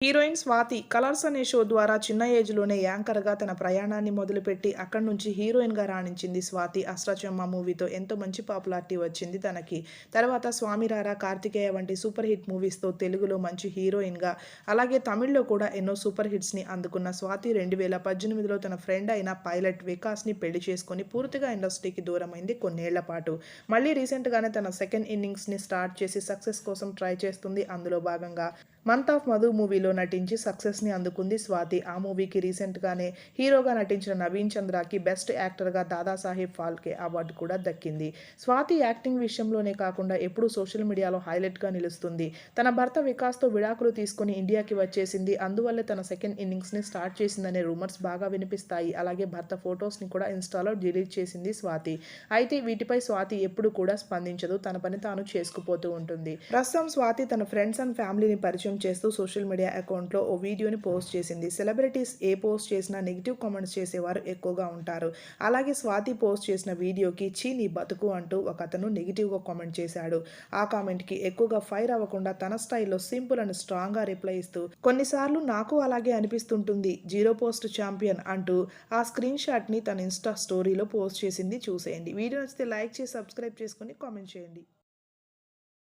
Heroine Swathi 'colours' అనే show ద్వారా చిన్న ఏజ్‌లోనే యాంకర్‌గా తన ప్రయాణాన్ని మొదలుపెట్టి అక్కడి నుంచి హీరోయిన్‌గా రాణించింది స్వాతి. 'అష్టాచెమ్మా' మూవీతో ఎంతో మంచి పాపులారిటీ వచ్చింది తనకి. తర్వాత 'స్వామిరారా', 'కార్తికేయ' వంటి సూపర్ హిట్ మూవీస్‌తో తెలుగులో మంచి హీరోయిన్‌గా, అలాగే తమిళ్‌లో కూడా ఎన్నో సూపర్ హిట్స్‌ని అందుకున్న స్వాతి 2018లో తన ఫ్రెండ్ అయిన పైలట్ వికాస్‌ని పెళ్లి చేసుకొని పూర్తిగా ఇండస్ట్రీకి దూరమైంది కొన్నేళ్ల పాటు. మళ్ళీ రీసెంట్‌గానే తన సెకండ్ ఇన్నింగ్స్‌ని స్టార్ట్ చేసి సక్సెస్ కోసం ట్రై చేస్తుంది. అందులో భాగంగా 'మంత్ ఆఫ్ మధు' మూవీలో నటించి సక్సెస్‌ని అందుకుంది స్వాతి. ఆ మూవీకి రీసెంట్‌గానే హీరోగా నటించిన నవీన్ చంద్రకి బెస్ట్ యాక్టర్‌గా దాదాసాహెబ్ ఫాల్కే అవార్డు కూడా దక్కింది. స్వాతి యాక్టింగ్ విషయంలోనే కాకుండా ఎప్పుడూ సోషల్ మీడియాలో హైలైట్‌గా నిలుస్తుంది. తన భర్త వికాస్‌తో విడాకులు తీసుకొని ఇండియాకి వచ్చేసింది. అందువల్లే తన సెకండ్ ఇన్నింగ్స్‌ని స్టార్ట్ చేసిందనే రూమర్స్ బాగా వినిపిస్తాయి. అలాగే భర్త ఫోటోస్‌ని కూడా ఇన్‌స్టాలో డిలీట్ చేసింది స్వాతి. అయితే వీటిపై స్వాతి ఎప్పుడు కూడా స్పందించదు. తన పని తాను చేసుకుపోతూ ఉంటుంది. ప్రస్తుతం స్వాతి తన ఫ్రెండ్స్ అండ్ ఫ్యామిలీని పరిచయం చేస్తూ సోషల్ మీడియా అకౌంట్‌లో ఓ వీడియోని పోస్ట్ చేసింది. సెలబ్రిటీస్ ఏ పోస్ట్ చేసినా నెగెటివ్ కామెంట్స్ చేసేవారు ఎక్కువగా ఉంటారు. అలాగే స్వాతి పోస్ట్ చేసిన వీడియోకి "ఛీ నీ బతుకు" అంటూ ఒకతను నెగెటివ్‌గా కామెంట్ చేశాడు. ఆ కామెంట్‌కి ఎక్కువగా ఫైర్ అవ్వకుండా తన స్టైల్‌లో సింపుల్ అండ్ స్ట్రాంగ్‌గా రిప్లై ఇస్తూ "కొన్నిసార్లు నాకు అలాగే అనిపిస్తుంటుంది. జీరో పోస్ట్ ఛాంపియన్" అంటూ ఆ స్క్రీన్ షాట్‌ని తన ఇన్‌స్టా స్టోరీలో పోస్ట్ చేసింది చూసేయండి. వీడియో నచ్చితే లైక్ చేసి సబ్స్క్రైబ్ చేసుకొని కామెంట్ చేయండి.